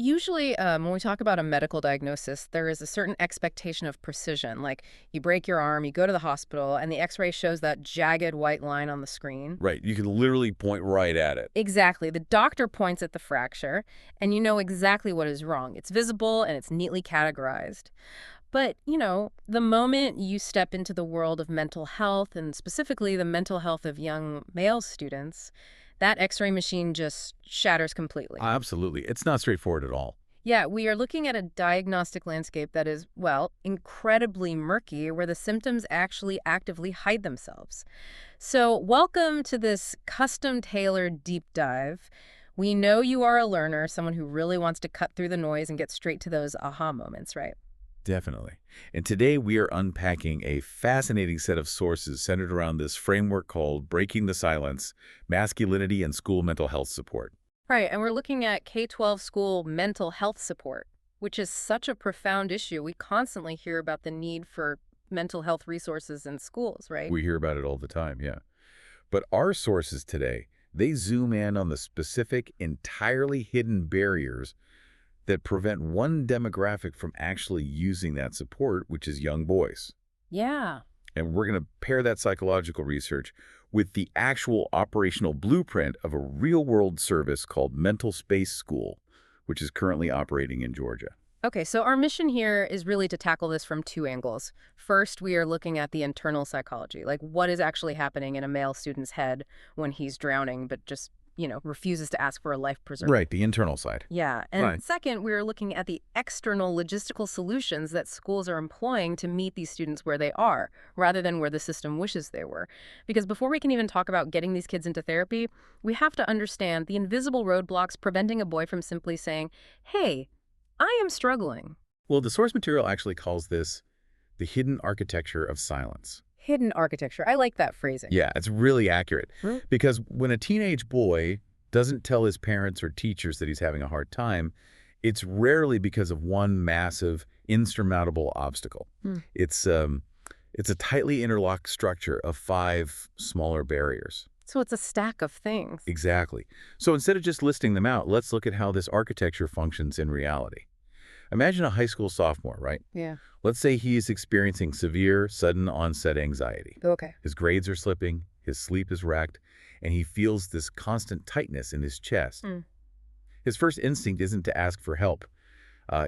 Usually, when we talk about a medical diagnosis, there is a certain expectation of precision. Like, you break your arm, you go to the hospital, and the x-ray shows that jagged white line on the screen. Right. You can literally point right at it. Exactly. The doctor points at the fracture, and you know exactly what is wrong. It's visible, and it's neatly categorized. But, the moment you step into the world of mental health, and specifically the mental health of young male students, that x-ray machine just shatters completely. Absolutely. It's not straightforward at all. Yeah, we are looking at a diagnostic landscape that is, well, incredibly murky, where the symptoms actually actively hide themselves. So, welcome to this custom-tailored deep dive. We know you are a learner, someone who really wants to cut through the noise and get straight to those aha moments, right? Definitely. And today we are unpacking a fascinating set of sources centered around this framework called Breaking the Silence, Masculinity and School Mental Health Support. Right, and we're looking at K-12 school mental health support, which is such a profound issue. We constantly hear about the need for mental health resources in schools, right? We hear about it all the time, yeah. But our sources today, they zoom in on the specific, entirely hidden barriers that prevent one demographic from actually using that support, which is young boys. Yeah. And we're going to pair that psychological research with the actual operational blueprint of a real-world service called MentalSpace School, which is currently operating in Georgia. Okay, so our mission here is really to tackle this from two angles. First, we are looking at the internal psychology, like what is actually happening in a male student's head when he's drowning, but just, refuses to ask for a life preserver. Right, the internal side. Yeah, and Right. second, we're looking at the external logistical solutions that schools are employing to meet these students where they are, rather than where the system wishes they were. Because before we can even talk about getting these kids into therapy, we have to understand the invisible roadblocks preventing a boy from simply saying, hey, I am struggling. Well, the source material actually calls this the hidden architecture of silence. Hidden architecture. I like that phrasing. Yeah, it's really accurate. Really? Because when a teenage boy doesn't tell his parents or teachers that he's having a hard time, it's rarely because of one massive, insurmountable obstacle. Hmm. It's a tightly interlocked structure of 5 smaller barriers. So it's a stack of things. Exactly. So instead of just listing them out, let's look at how this architecture functions in reality. Imagine a high school sophomore, right? Yeah. Let's say he is experiencing severe, sudden onset anxiety. Okay. His grades are slipping, his sleep is wrecked, and he feels this constant tightness in his chest. Hmm. His first instinct isn't to ask for help.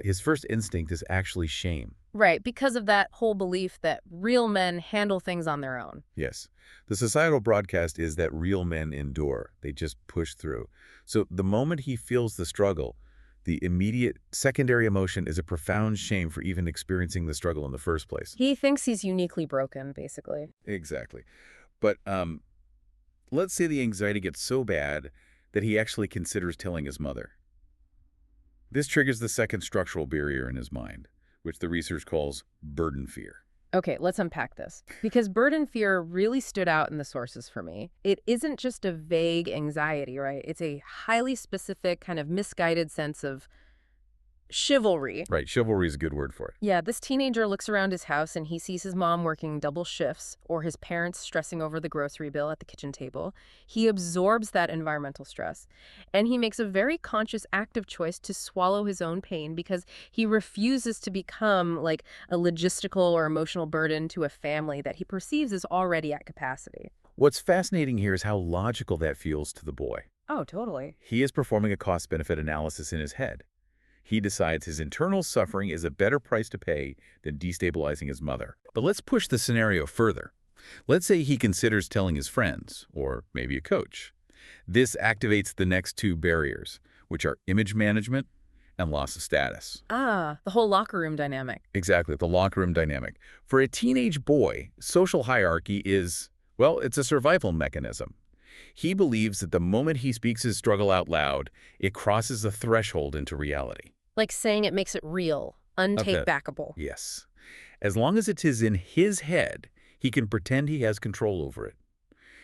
His first instinct is actually shame. Right, because of that whole belief that real men handle things on their own. Yes. The societal broadcast is that real men endure. They just push through. So the moment he feels the struggle, the immediate secondary emotion is a profound shame for even experiencing the struggle in the first place. He thinks he's uniquely broken, basically. Exactly. But let's say the anxiety gets so bad that he actually considers telling his mother. This triggers the second structural barrier in his mind, which the research calls burden fear. Okay, let's unpack this. Because burden fear really stood out in the sources for me. It isn't just a vague anxiety, right? It's a highly specific, kind of misguided sense of chivalry. Right, chivalry is a good word for it. Yeah, this teenager looks around his house and he sees his mom working double shifts or his parents stressing over the grocery bill at the kitchen table. He absorbs that environmental stress and he makes a very conscious active choice to swallow his own pain because he refuses to become like a logistical or emotional burden to a family that he perceives is already at capacity. What's fascinating here is how logical that feels to the boy. Oh, totally. He is performing a cost-benefit analysis in his head. He decides his internal suffering is a better price to pay than destabilizing his mother. But let's push the scenario further. Let's say he considers telling his friends, or maybe a coach. This activates the next 2 barriers, which are image management and loss of status. Ah, the whole locker room dynamic. Exactly, the locker room dynamic. For a teenage boy, social hierarchy is, well, it's a survival mechanism. He believes that the moment he speaks his struggle out loud, it crosses the threshold into reality. Like saying it makes it real, untake-backable. Yes. As long as it is in his head, he can pretend he has control over it.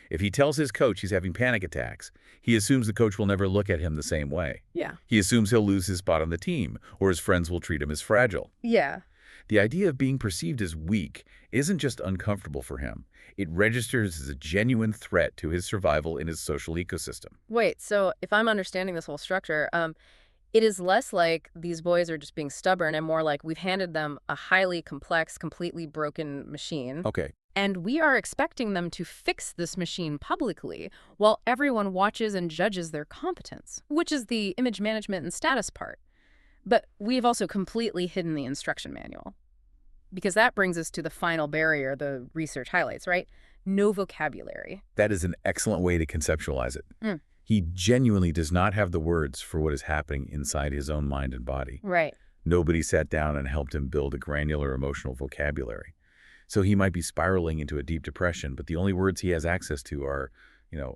If he tells his coach he's having panic attacks, he assumes the coach will never look at him the same way. Yeah. He assumes he'll lose his spot on the team, or his friends will treat him as fragile. Yeah. The idea of being perceived as weak isn't just uncomfortable for him. It registers as a genuine threat to his survival in his social ecosystem. Wait, so if I'm understanding this whole structure, It is less like these boys are just being stubborn and more like we've handed them a highly complex, completely broken machine. Okay, And we are expecting them to fix this machine publicly while everyone watches and judges their competence, which is the image management and status part. But we've also completely hidden the instruction manual. Because that brings us to the final barrier the research highlights, right? No vocabulary. that is an excellent way to conceptualize it. Mm. He genuinely does not have the words for what is happening inside his own mind and body. Right. Nobody sat down and helped him build a granular emotional vocabulary. So he might be spiraling into a deep depression, but the only words he has access to are,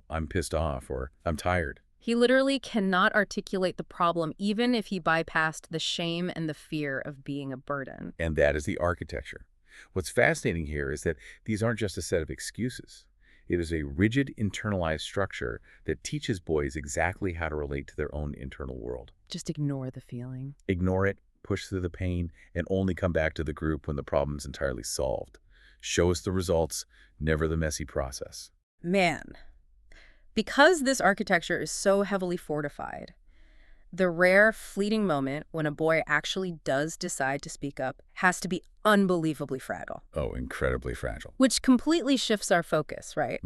I'm pissed off or I'm tired. He literally cannot articulate the problem even if he bypassed the shame and the fear of being a burden. And that is the architecture. What's fascinating here is that these aren't just a set of excuses. It is a rigid, internalized structure that teaches boys exactly how to relate to their own internal world. Just ignore the feeling. Ignore it, push through the pain, and only come back to the group when the problem's entirely solved. Show us the results, never the messy process. Man, because this architecture is so heavily fortified, the rare, fleeting moment when a boy actually does decide to speak up has to be unbelievably fragile. Oh, incredibly fragile. Which completely shifts our focus, right?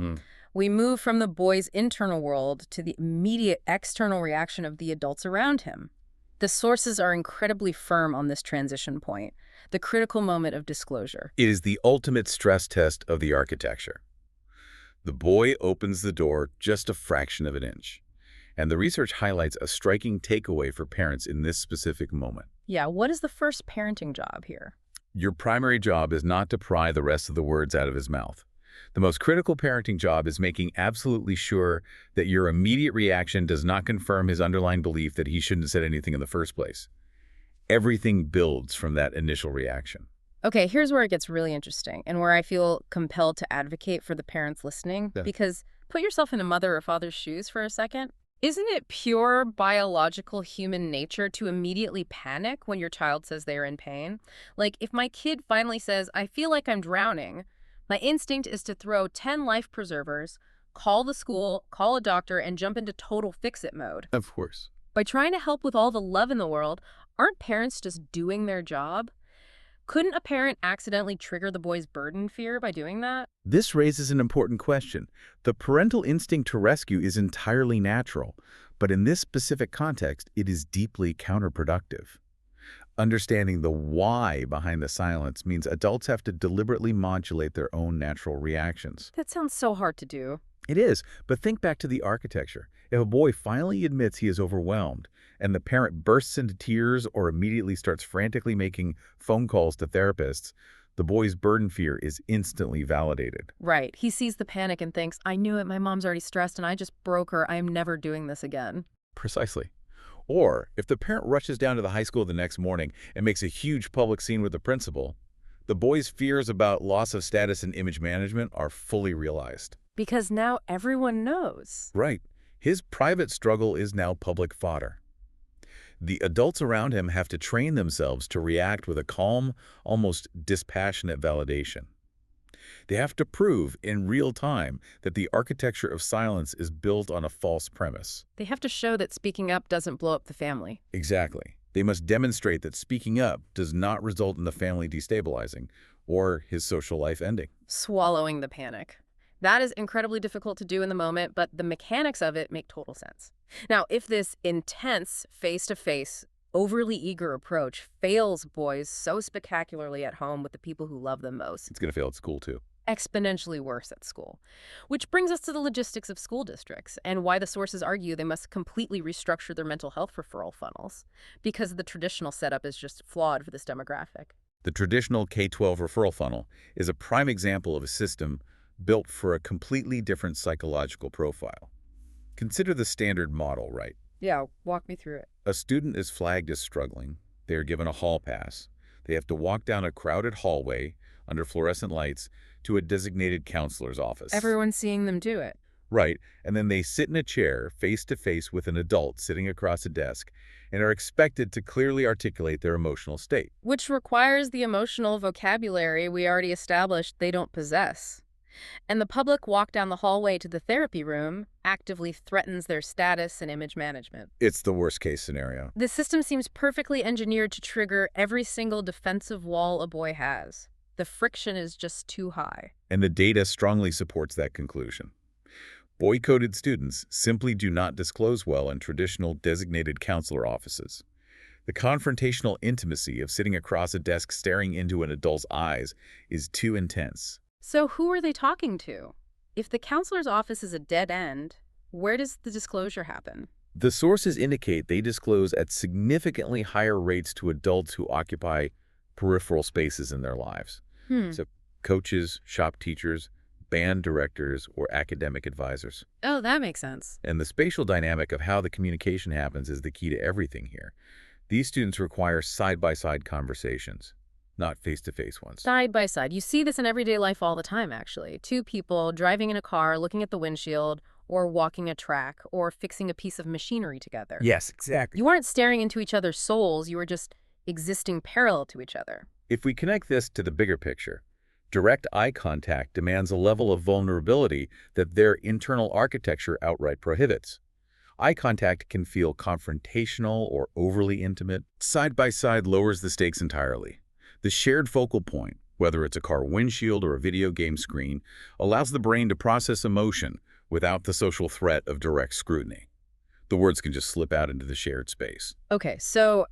We move from the boy's internal world to the immediate external reaction of the adults around him. The sources are incredibly firm on this transition point, the critical moment of disclosure. It is the ultimate stress test of the architecture. The boy opens the door just a fraction of an inch. And the research highlights a striking takeaway for parents in this specific moment. Yeah, what is the first parenting job here? Your primary job is not to pry the rest of the words out of his mouth. The most critical parenting job is making absolutely sure that your immediate reaction does not confirm his underlying belief that he shouldn't have said anything in the first place. Everything builds from that initial reaction. Okay, here's where it gets really interesting and where I feel compelled to advocate for the parents listening. Yeah. Because put yourself in a mother or father's shoes for a second. Isn't it pure biological human nature to immediately panic when your child says they are in pain? Like, if my kid finally says, I feel like I'm drowning, my instinct is to throw 10 life preservers, call the school, call a doctor, and jump into total fix-it mode. Of course. By trying to help with all the love in the world, aren't parents just doing their job? Couldn't a parent accidentally trigger the boy's burden fear by doing that? This raises an important question. The parental instinct to rescue is entirely natural, but in this specific context, it is deeply counterproductive. Understanding the why behind the silence means adults have to deliberately modulate their own natural reactions. That sounds so hard to do. It is, but think back to the architecture. If a boy finally admits he is overwhelmed, and the parent bursts into tears or immediately starts frantically making phone calls to therapists, the boy's burden fear is instantly validated. Right. He sees the panic and thinks, I knew it, my mom's already stressed and I just broke her. I am never doing this again. Precisely. Or, if the parent rushes down to the high school the next morning and makes a huge public scene with the principal, the boy's fears about loss of status and image management are fully realized. Because now everyone knows. Right. His private struggle is now public fodder. The adults around him have to train themselves to react with a calm, almost dispassionate validation. They have to prove in real time that the architecture of silence is built on a false premise. They have to show that speaking up doesn't blow up the family. Exactly. They must demonstrate that speaking up does not result in the family destabilizing or his social life ending. Swallowing the panic. That is incredibly difficult to do in the moment, but the mechanics of it make total sense. Now, if this intense, face-to-face, overly eager approach fails boys so spectacularly at home with the people who love them most, It's going to fail at school, too. exponentially worse at school. Which brings us to the logistics of school districts and why the sources argue they must completely restructure their mental health referral funnels, because the traditional setup is just flawed for this demographic. The traditional K-12 referral funnel is a prime example of a system built for a completely different psychological profile. Consider the standard model, right? Yeah, walk me through it. A student is flagged as struggling. They are given a hall pass. They have to walk down a crowded hallway under fluorescent lights to a designated counselor's office. Everyone's seeing them do it. Right, and then they sit in a chair face-to-face with an adult sitting across a desk and are expected to clearly articulate their emotional state. Which requires the emotional vocabulary we already established they don't possess. And the public walk down the hallway to the therapy room actively threatens their status and image management. It's the worst-case scenario. The system seems perfectly engineered to trigger every single defensive wall a boy has. The friction is just too high. And the data strongly supports that conclusion. Boy-coded students simply do not disclose well in traditional designated counselor offices. The confrontational intimacy of sitting across a desk staring into an adult's eyes is too intense. So who are they talking to? If the counselor's office is a dead end, where does the disclosure happen? The sources indicate they disclose at significantly higher rates to adults who occupy peripheral spaces in their lives. So coaches, shop teachers, band directors, or academic advisors. Oh, that makes sense. And the spatial dynamic of how the communication happens is the key to everything here. These students require side-by-side conversations, not face-to-face ones. Side by side. You see this in everyday life all the time, actually. Two people driving in a car, looking at the windshield, or walking a track, or fixing a piece of machinery together. Yes, exactly. You aren't staring into each other's souls, you are just existing parallel to each other. If we connect this to the bigger picture, direct eye contact demands a level of vulnerability that their internal architecture outright prohibits. Eye contact can feel confrontational or overly intimate. Side-by-side lowers the stakes entirely. The shared focal point, whether it's a car windshield or a video game screen, allows the brain to process emotion without the social threat of direct scrutiny. The words can just slip out into the shared space. Okay, so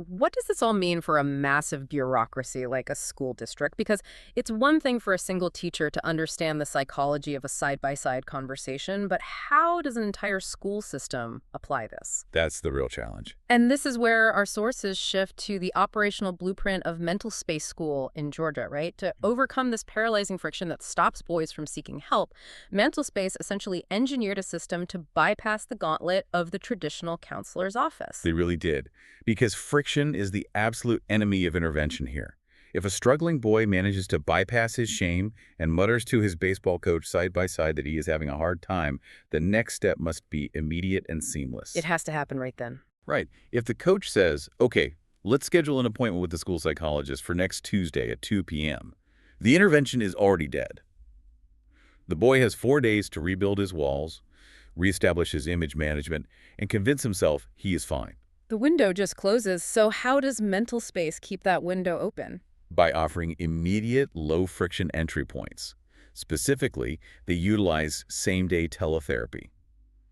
what does this all mean for a massive bureaucracy like a school district? Because it's one thing for a single teacher to understand the psychology of a side-by-side conversation, but how does an entire school system apply this? That's the real challenge. And this is where our sources shift to the operational blueprint of MentalSpace School in Georgia, right? To overcome this paralyzing friction that stops boys from seeking help, MentalSpace essentially engineered a system to bypass the gauntlet of the traditional counselor's office. They really did, because friction is the absolute enemy of intervention here. If a struggling boy manages to bypass his shame and mutters to his baseball coach side by side that he is having a hard time, the next step must be immediate and seamless. It has to happen right then. Right. If the coach says, okay, let's schedule an appointment with the school psychologist for next Tuesday at 2 p.m., the intervention is already dead. The boy has 4 days to rebuild his walls, reestablish his image management, and convince himself he is fine. The window just closes, so how does MentalSpace keep that window open? By offering immediate, low-friction entry points. Specifically, they utilize same-day teletherapy.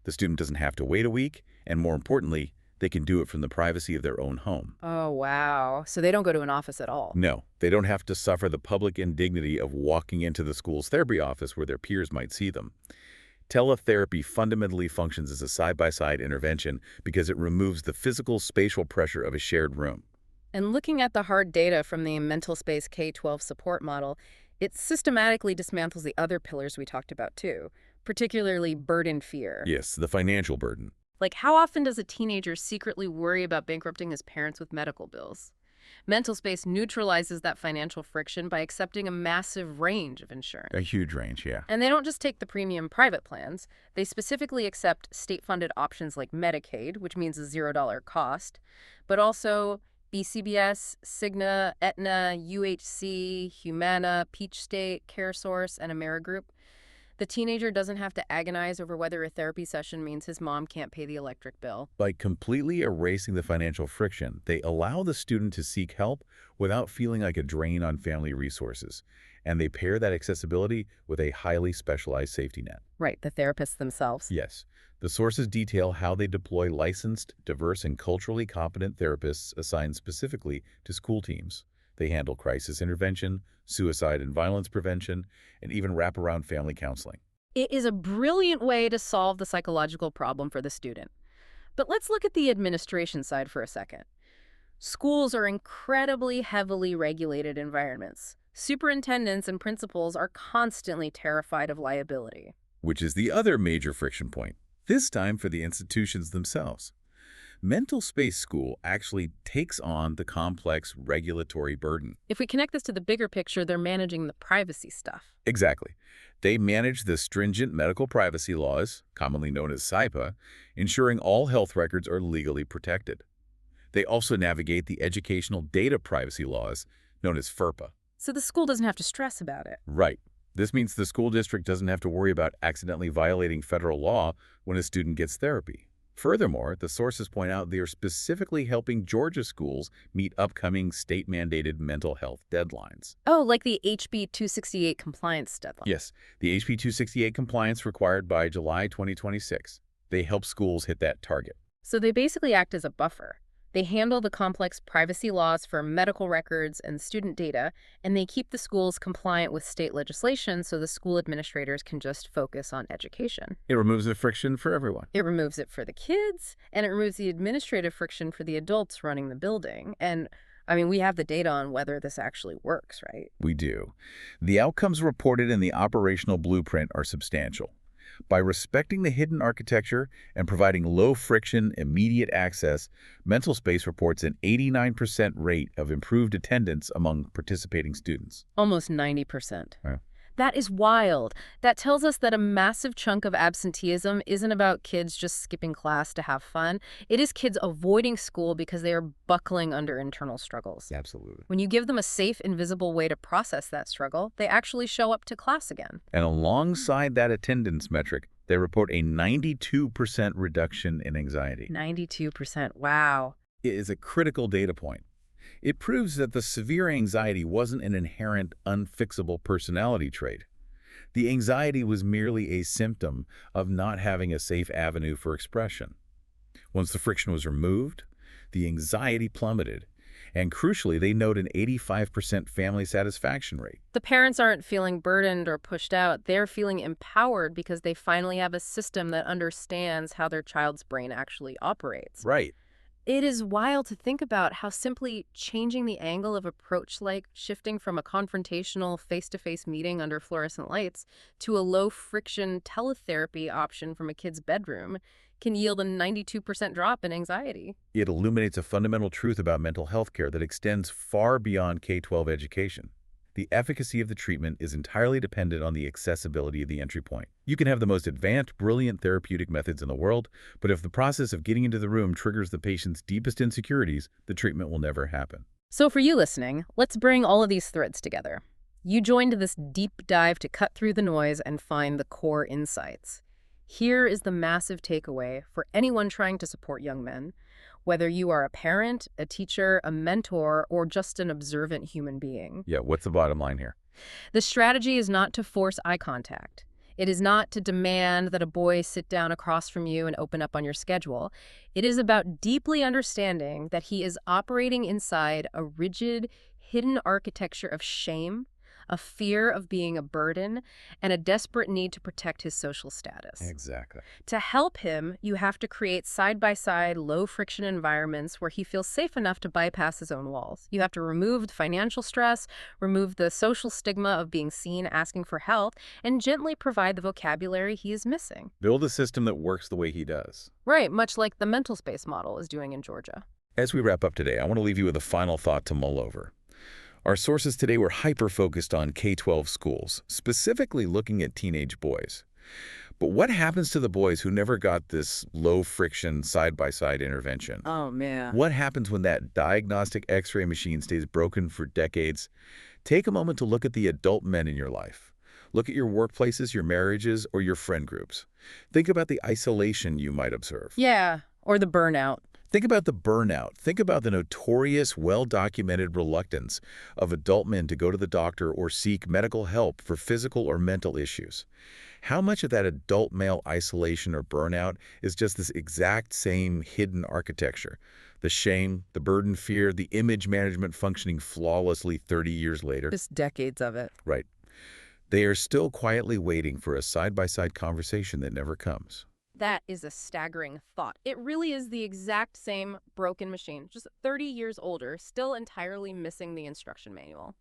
The student doesn't have to wait a week, and more importantly, they can do it from the privacy of their own home. Oh, wow. So they don't go to an office at all. No, they don't have to suffer the public indignity of walking into the school's therapy office where their peers might see them. Teletherapy fundamentally functions as a side-by-side intervention because it removes the physical spatial pressure of a shared room. And looking at the hard data from the MentalSpace K-12 support model, it systematically dismantles the other pillars we talked about too, particularly burden fear. Yes, the financial burden. Like, how often does a teenager secretly worry about bankrupting his parents with medical bills? MentalSpace neutralizes that financial friction by accepting a massive range of insurance. A huge range, yeah. And they don't just take the premium private plans. They specifically accept state-funded options like Medicaid, which means a $0 cost, but also BCBS, Cigna, Aetna, UHC, Humana, Peach State, CareSource, and AmeriGroup. The teenager doesn't have to agonize over whether a therapy session means his mom can't pay the electric bill. By completely erasing the financial friction, they allow the student to seek help without feeling like a drain on family resources. And they pair that accessibility with a highly specialized safety net. Right, the therapists themselves. Yes. The sources detail how they deploy licensed, diverse, and culturally competent therapists assigned specifically to school teams. They handle crisis intervention, suicide and violence prevention, and even wraparound family counseling. It is a brilliant way to solve the psychological problem for the student. But let's look at the administration side for a second. Schools are incredibly heavily regulated environments. Superintendents and principals are constantly terrified of liability. Which is the other major friction point, this time for the institutions themselves. MentalSpace School actually takes on the complex regulatory burden. If we connect this to the bigger picture, they're managing the privacy stuff. Exactly. They manage the stringent medical privacy laws, commonly known as SIPA, ensuring all health records are legally protected. They also navigate the educational data privacy laws, known as FERPA. So the school doesn't have to stress about it. Right. This means the school district doesn't have to worry about accidentally violating federal law when a student gets therapy. Furthermore, the sources point out they are specifically helping Georgia schools meet upcoming state-mandated mental health deadlines. Oh, like the HB 268 compliance deadline. Yes, the HB 268 compliance required by July 2026. They help schools hit that target. So they basically act as a buffer. They handle the complex privacy laws for medical records and student data, and they keep the schools compliant with state legislation so the school administrators can just focus on education. It removes the friction for everyone. It removes it for the kids, and it removes the administrative friction for the adults running the building. And, I mean, we have the data on whether this actually works, right? We do. The outcomes reported in the operational blueprint are substantial. By respecting the hidden architecture and providing low-friction, immediate access, MentalSpace reports an 89% rate of improved attendance among participating students. Almost 90%. Yeah. That is wild. That tells us that a massive chunk of absenteeism isn't about kids just skipping class to have fun. It is kids avoiding school because they are buckling under internal struggles. Absolutely. When you give them a safe, invisible way to process that struggle, they actually show up to class again. And alongside that attendance metric, they report a 92% reduction in anxiety. 92%. Wow. It is a critical data point. It proves that the severe anxiety wasn't an inherent, unfixable personality trait. The anxiety was merely a symptom of not having a safe avenue for expression. Once the friction was removed, the anxiety plummeted, and crucially, they note an 85% family satisfaction rate. The parents aren't feeling burdened or pushed out. They're feeling empowered because they finally have a system that understands how their child's brain actually operates. Right. It is wild to think about how simply changing the angle of approach, like shifting from a confrontational face-to-face meeting under fluorescent lights to a low-friction teletherapy option from a kid's bedroom, can yield a 92% drop in anxiety. It illuminates a fundamental truth about mental health care that extends far beyond K-12 education. The efficacy of the treatment is entirely dependent on the accessibility of the entry point. You can have the most advanced, brilliant therapeutic methods in the world, but if the process of getting into the room triggers the patient's deepest insecurities, the treatment will never happen. So for you listening, let's bring all of these threads together. You joined this deep dive to cut through the noise and find the core insights. Here is the massive takeaway for anyone trying to support young men. Whether you are a parent, a teacher, a mentor, or just an observant human being. Yeah, what's the bottom line here? The strategy is not to force eye contact. It is not to demand that a boy sit down across from you and open up on your schedule. It is about deeply understanding that he is operating inside a rigid, hidden architecture of shame, a fear of being a burden, and a desperate need to protect his social status. Exactly. To help him, you have to create side-by-side, low-friction environments where he feels safe enough to bypass his own walls. You have to remove the financial stress, remove the social stigma of being seen asking for help, and gently provide the vocabulary he is missing. Build a system that works the way he does. Right, much like the MentalSpace model is doing in Georgia. As we wrap up today, I want to leave you with a final thought to mull over. Our sources today were hyper-focused on K-12 schools, specifically looking at teenage boys. But what happens to the boys who never got this low-friction, side-by-side intervention? Oh, man. What happens when that diagnostic X-ray machine stays broken for decades? Take a moment to look at the adult men in your life. Look at your workplaces, your marriages, or your friend groups. Think about the isolation you might observe. Yeah, or the burnout. Think about the burnout. Think about the notorious, well-documented reluctance of adult men to go to the doctor or seek medical help for physical or mental issues. How much of that adult male isolation or burnout is just this exact same hidden architecture? The shame, the burden, fear, the image management functioning flawlessly 30 years later? Just decades of it. Right. They are still quietly waiting for a side-by-side conversation that never comes. That is a staggering thought. It really is the exact same broken machine, just 30 years older, still entirely missing the instruction manual.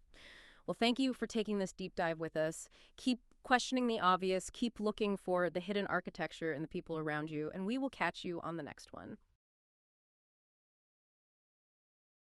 Well, thank you for taking this deep dive with us. Keep questioning the obvious, keep looking for the hidden architecture in the people around you, and we will catch you on the next one.